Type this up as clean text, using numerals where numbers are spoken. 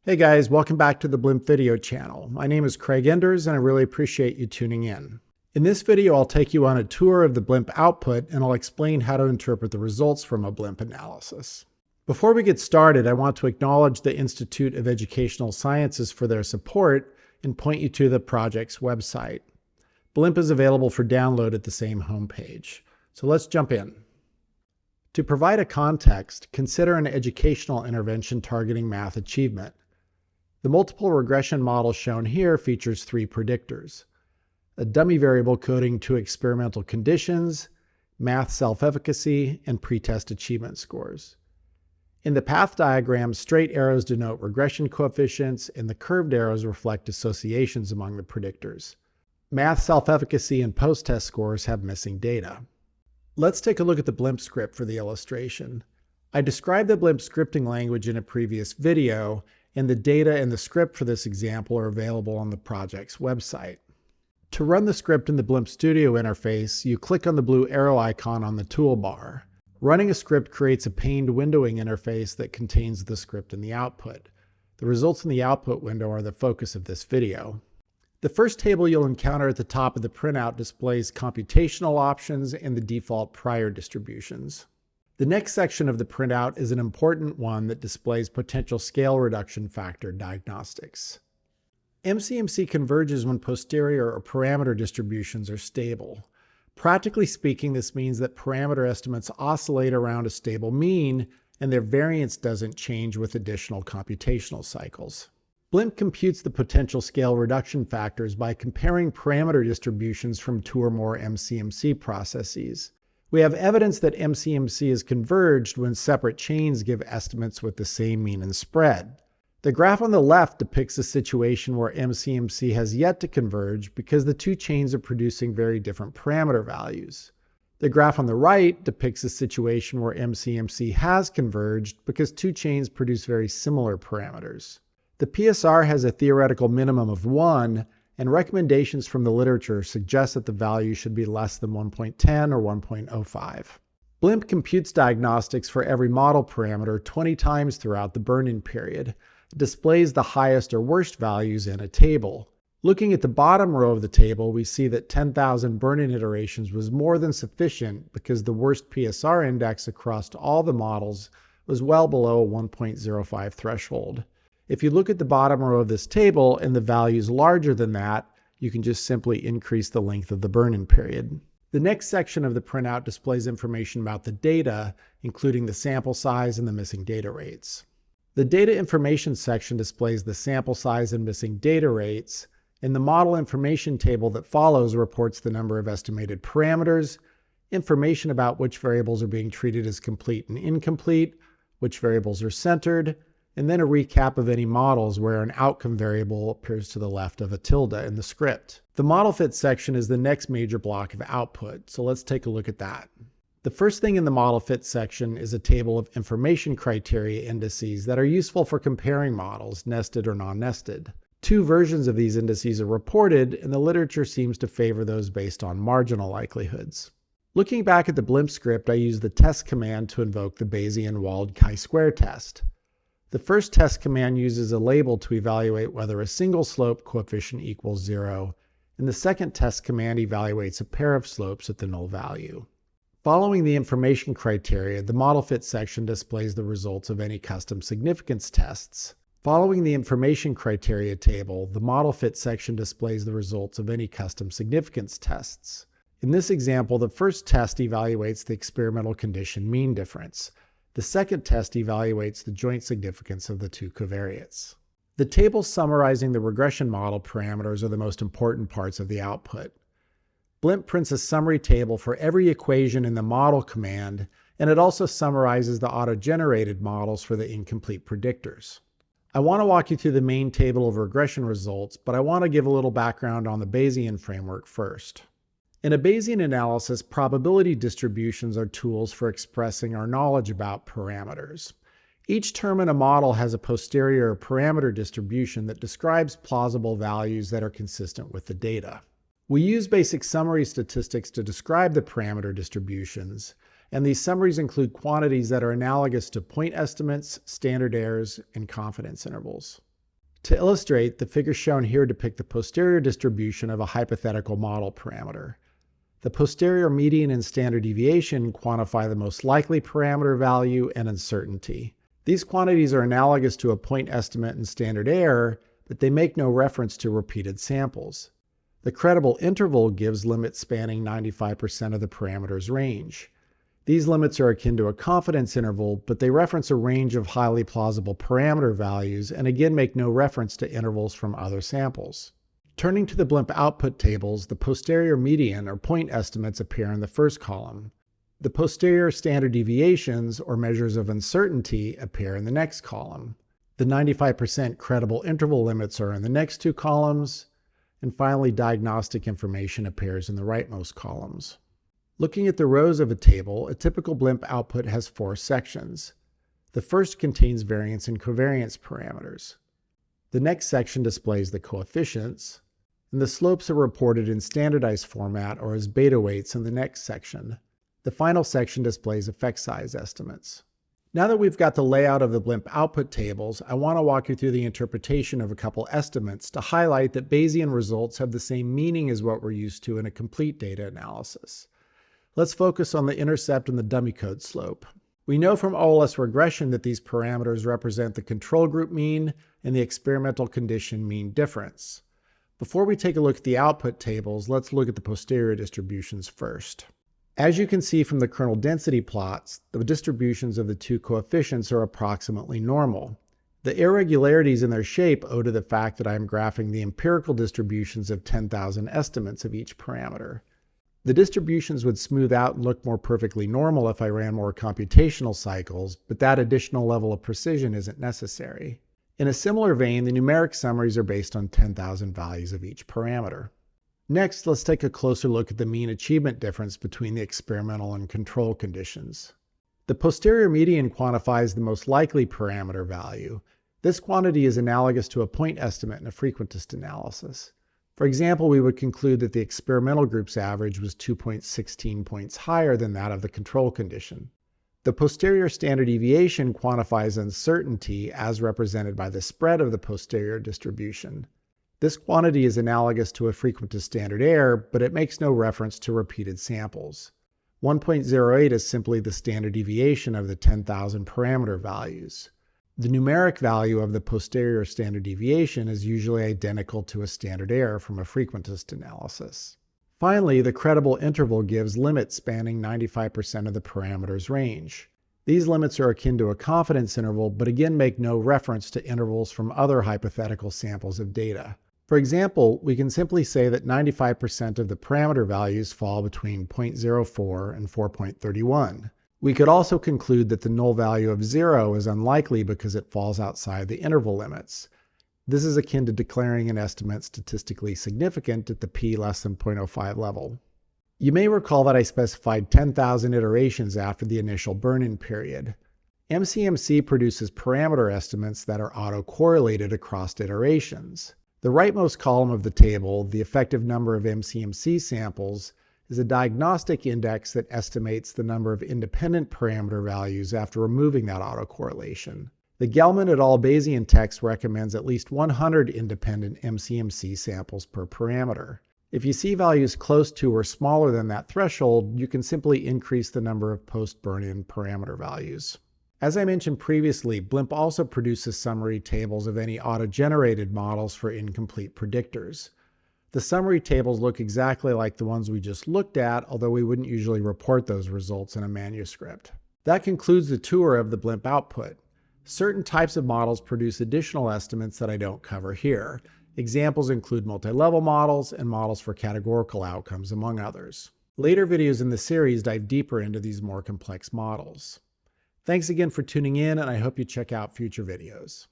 Hey guys, welcome back to the Blimp video channel. My name is Craig Enders and I really appreciate you tuning in. In this video, I'll take you on a tour of the Blimp output and I'll explain how to interpret the results from a Blimp analysis. Before we get started, I want to acknowledge the Institute of Educational Sciences for their support and point you to the project's website. Blimp is available for download at the same homepage. So let's jump in. To provide a context, consider an educational intervention targeting math achievement. The multiple regression model shown here features three predictors: a dummy variable coding to experimental conditions, math self-efficacy, and pretest achievement scores. In the path diagram, straight arrows denote regression coefficients, and the curved arrows reflect associations among the predictors. Math self-efficacy and post-test scores have missing data. Let's take a look at the Blimp script for the illustration. I described the Blimp scripting language in a previous video, and the data and the script for this example are available on the project's website. To run the script in the Blimp Studio interface, you click on the blue arrow icon on the toolbar. Running a script creates a paned windowing interface that contains the script and the output. The results in the output window are the focus of this video. The first table you'll encounter at the top of the printout displays computational options and the default prior distributions. The next section of the printout is an important one that displays potential scale reduction factor diagnostics. MCMC converges when posterior or parameter distributions are stable. Practically speaking, this means that parameter estimates oscillate around a stable mean and their variance doesn't change with additional computational cycles. Blimp computes the potential scale reduction factors by comparing parameter distributions from two or more MCMC processes. We have evidence that MCMC is converged when separate chains give estimates with the same mean and spread. The graph on the left depicts a situation where MCMC has yet to converge because the two chains are producing very different parameter values. The graph on the right depicts a situation where MCMC has converged because two chains produce very similar parameters. The PSR has a theoretical minimum of 1, and recommendations from the literature suggest that the value should be less than 1.10 or 1.05. Blimp computes diagnostics for every model parameter 20 times throughout the burn-in period. It displays the highest or worst values in a table. Looking at the bottom row of the table, we see that 10,000 burn-in iterations was more than sufficient because the worst PSR index across all the models was well below a 1.05 threshold. If you look at the bottom row of this table and the value is larger than that, you can just simply increase the length of the burn-in period. The next section of the printout displays information about the data, including the sample size and the missing data rates. The data information section displays the sample size and missing data rates, and the model information table that follows reports the number of estimated parameters, information about which variables are being treated as complete and incomplete, which variables are centered, and then a recap of any models where an outcome variable appears to the left of a tilde in the script. The model fit section is the next major block of output, so let's take a look at that. The first thing in the model fit section is a table of information criteria indices that are useful for comparing models, nested or non-nested. Two versions of these indices are reported, and the literature seems to favor those based on marginal likelihoods. Looking back at the Blimp script, I used the test command to invoke the Bayesian walled chi-square test. The first test command uses a label to evaluate whether a single slope coefficient equals 0, and the second test command evaluates a pair of slopes at the null value. Following the information criteria, the model fit section displays the results of any custom significance tests. Following the information criteria table, the model fit section displays the results of any custom significance tests. In this example, the first test evaluates the experimental condition mean difference. The second test evaluates the joint significance of the two covariates. The tables summarizing the regression model parameters are the most important parts of the output. Blimp prints a summary table for every equation in the model command, and it also summarizes the auto-generated models for the incomplete predictors. I want to walk you through the main table of regression results, but I want to give a little background on the Bayesian framework first. In a Bayesian analysis, probability distributions are tools for expressing our knowledge about parameters. Each term in a model has a posterior parameter distribution that describes plausible values that are consistent with the data. We use basic summary statistics to describe the parameter distributions, and these summaries include quantities that are analogous to point estimates, standard errors, and confidence intervals. To illustrate, the figures shown here depict the posterior distribution of a hypothetical model parameter. The posterior median and standard deviation quantify the most likely parameter value and uncertainty. These quantities are analogous to a point estimate and standard error, but they make no reference to repeated samples. The credible interval gives limits spanning 95% of the parameter's range. These limits are akin to a confidence interval, but they reference a range of highly plausible parameter values and again make no reference to intervals from other samples. Turning to the Blimp output tables, the posterior median or point estimates appear in the first column. The posterior standard deviations or measures of uncertainty appear in the next column. The 95% credible interval limits are in the next two columns, and finally diagnostic information appears in the rightmost columns. Looking at the rows of a table, a typical Blimp output has four sections. The first contains variance and covariance parameters. The next section displays the coefficients, and the slopes are reported in standardized format or as beta weights in the next section. The final section displays effect size estimates. Now that we've got the layout of the Blimp output tables, I want to walk you through the interpretation of a couple estimates to highlight that Bayesian results have the same meaning as what we're used to in a complete data analysis. Let's focus on the intercept and the dummy code slope. We know from OLS regression that these parameters represent the control group mean and the experimental condition mean difference. Before we take a look at the output tables, let's look at the posterior distributions first. As you can see from the kernel density plots, the distributions of the two coefficients are approximately normal. The irregularities in their shape owe to the fact that I am graphing the empirical distributions of 10,000 estimates of each parameter. The distributions would smooth out and look more perfectly normal if I ran more computational cycles, but that additional level of precision isn't necessary. In a similar vein, the numeric summaries are based on 10,000 values of each parameter. Next, let's take a closer look at the mean achievement difference between the experimental and control conditions. The posterior median quantifies the most likely parameter value. This quantity is analogous to a point estimate in a frequentist analysis. For example, we would conclude that the experimental group's average was 2.16 points higher than that of the control condition. The posterior standard deviation quantifies uncertainty as represented by the spread of the posterior distribution. This quantity is analogous to a frequentist standard error, but it makes no reference to repeated samples. 1.08 is simply the standard deviation of the 10,000 parameter values. The numeric value of the posterior standard deviation is usually identical to a standard error from a frequentist analysis. Finally, the credible interval gives limits spanning 95% of the parameter's range. These limits are akin to a confidence interval, but again make no reference to intervals from other hypothetical samples of data. For example, we can simply say that 95% of the parameter values fall between 0.04 and 4.31. We could also conclude that the null value of 0 is unlikely because it falls outside the interval limits. This is akin to declaring an estimate statistically significant at the p less than 0.05 level. You may recall that I specified 10,000 iterations after the initial burn-in period. MCMC produces parameter estimates that are autocorrelated across iterations. The rightmost column of the table, the effective number of MCMC samples, is a diagnostic index that estimates the number of independent parameter values after removing that autocorrelation. The Gelman et al. Bayesian text recommends at least 100 independent MCMC samples per parameter. If you see values close to or smaller than that threshold, you can simply increase the number of post-burn-in parameter values. As I mentioned previously, Blimp also produces summary tables of any auto-generated models for incomplete predictors. The summary tables look exactly like the ones we just looked at, although we wouldn't usually report those results in a manuscript. That concludes the tour of the Blimp output. Certain types of models produce additional estimates that I don't cover here. Examples include multi-level models and models for categorical outcomes, among others. Later videos in the series dive deeper into these more complex models. Thanks again for tuning in, and I hope you check out future videos.